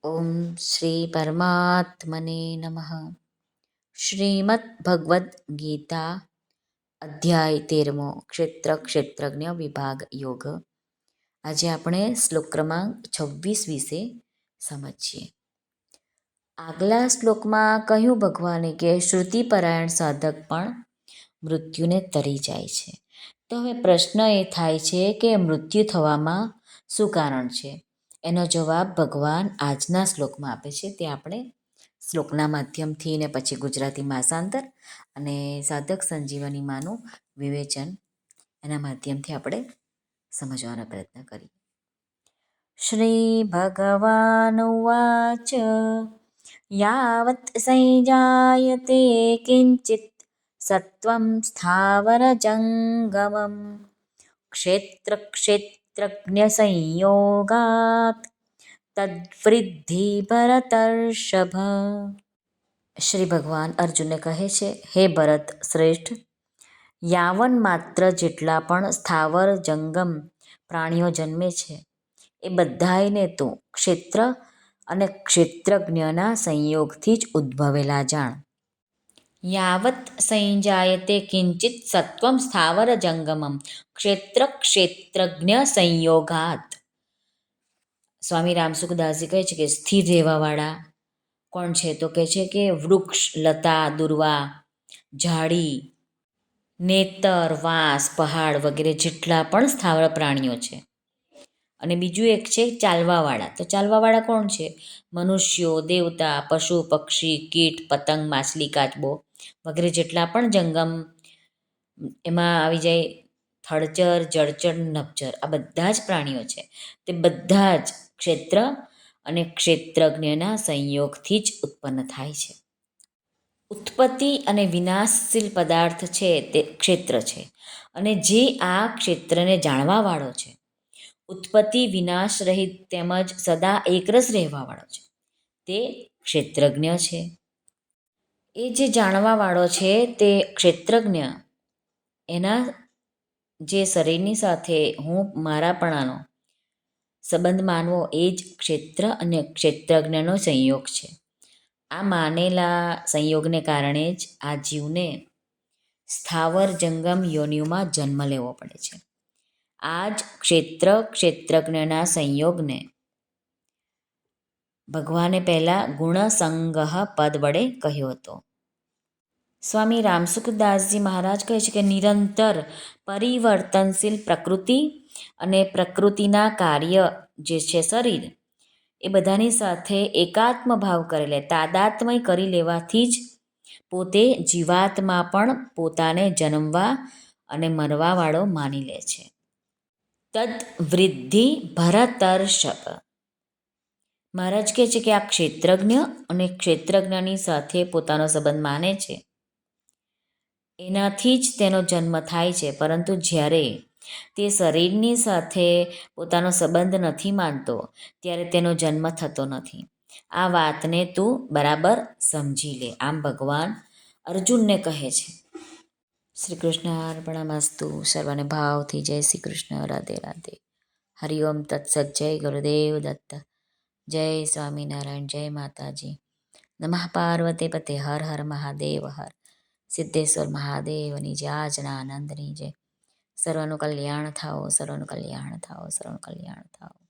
ઓમ શ્રી પરમાત્મને નમઃ. શ્રીમદ ભગવદ્ ગીતા અધ્યાય 13મો ક્ષેત્રજ્ઞ વિભાગ યોગ. આજે આપણે શ્લોક ક્રમાંક 26 વિશે સમજીએ. આગલા શ્લોકમાં કહ્યું ભગવાને કે શ્રુતિપરાયણ સાધક પણ મૃત્યુને તરી જાય છે. તો હવે પ્રશ્ન એ થાય છે કે મૃત્યુ થવામાં શું કારણ છે? એનો જવાબ ભગવાન આજના શ્લોકમાં આપે છે. તે આપણે શ્લોકના માધ્યમથી ને પછી ગુજરાતી ભાષાંતર અને સાધક સંજીવનીમાંનું વિવેચન એના માધ્યમથી આપણે સમજવાનો પ્રયત્ન કરીએ. શ્રી ભગવાન ઉવાચ યાવત સંજાયતે કિંચિત સત્વં સ્થાવર જંગમમ ક્ષેત્રજ્ઞ સંયોગાત તદ્વૃદ્ધિ ભરતર્ષભ. શ્રી ભગવાન અર્જુનને કહે છે, હે ભરત શ્રેષ્ઠ, યાવન માત્ર જેટલા પણ સ્થાવર જંગમ પ્રાણીઓ જન્મે છે એ બધાયને તું ક્ષેત્ર અને ક્ષેત્રજ્ઞના સંયોગથી જ ઉદ્ભવેલા જાણ. યાવત સંજાયતે કિંચિત સત્વમ સ્થાવર જંગમમ ક્ષેત્રજ્ઞ સંયોગાત. સ્વામી રામસુખદાસજી કહે છે કે સ્થિર રહેવાવાળા કોણ છે? તો કહે છે કે વૃક્ષ, લતા, દુર્વા, ઝાડી, નેતર, વાંસ, પહાડ વગેરે જેટલા પણ સ્થાવર પ્રાણીઓ છે. અને બીજું એક છે ચાલવાવાળા. તો ચાલવાવાળા કોણ છે? મનુષ્યો, દેવતા, પશુ, પક્ષી, કીટ, પતંગ, માછલી, કાચબો વગેરે જેટલા પણ જંગમ એમાં આવી જાય. થડચર, જળચર, નભચર આ બધા જ પ્રાણીઓ છે. તે બધા જ ક્ષેત્ર અને ક્ષેત્રજ્ઞના સંયોગથી જ ઉત્પન્ન થાય છે. ઉત્પત્તિ અને વિનાશશીલ પદાર્થ છે તે ક્ષેત્ર છે. અને જે આ ક્ષેત્રને જાણવાવાળો છે, ઉત્પત્તિ વિનાશ રહિત તેમજ સદા એકરસ રહેવાવાળો છે, તે ક્ષેત્રજ્ઞ છે. એ જે જાણવાવાળો છે તે ક્ષેત્રજ્ઞ એના જે શરીરની સાથે હું મારાપણાનો સંબંધ માનવો એ જ ક્ષેત્ર અને ક્ષેત્રજ્ઞનો સંયોગ છે. આ માનેલા સંયોગને કારણે જ આ જીવને સ્થાવર જંગમ યોનિઓમાં જન્મ લેવો પડે છે. આ જ ક્ષેત્રજ્ઞના સંયોગને ભગવાને પહેલા ગુણસંગહ પદ વડે કહ્યો હતો. સ્વામી રામસુખદાસજી મહારાજ કહે છે કે નિરંતર પરિવર્તનશીલ પ્રકૃતિ અને પ્રકૃતિના કાર્ય જે છે શરીર, એ બધાની સાથે એકાત્મ ભાવ કરી લે, તાદાત્મય કરી લેવાથી જ પોતે જીવાત્મા પણ પોતાને જન્મવા અને મરવાવાળો માની લે છે. તદ વૃદ્ધિ ભરતર્ષભ. મહારાજ કહે છે કે આ ક્ષેત્રજ્ઞ અને ક્ષેત્રજ્ઞની સાથે પોતાનો સંબંધ માને છે એનાથી જ તેનો જન્મ થાય છે. પરંતુ જ્યારે તે શરીરની સાથે પોતાનો સંબંધ નથી માનતો ત્યારે તેનો જન્મ થતો નથી. આ વાતને તું બરાબર સમજી લે. આમ ભગવાન અર્જુનને કહે છે. શ્રી કૃષ્ણ અર્પણમસ્તુ. સર્વને ભાવથી જય શ્રી કૃષ્ણ. રાધે રાધે. હરિઓમ તત્સત. જય ગુરુદેવ દત્ત. જય સ્વામિનારાયણ. જય માતાજી. નમઃ પાર્વતી પતે. હર હર મહાદેવ હર. સિદ્ધેશ્વર મહાદેવની જય. આજના આનંદની જય. સર્વનું કલ્યાણ થાઓ, સર્વનું કલ્યાણ થાઓ, સર્વનું કલ્યાણ થાઓ.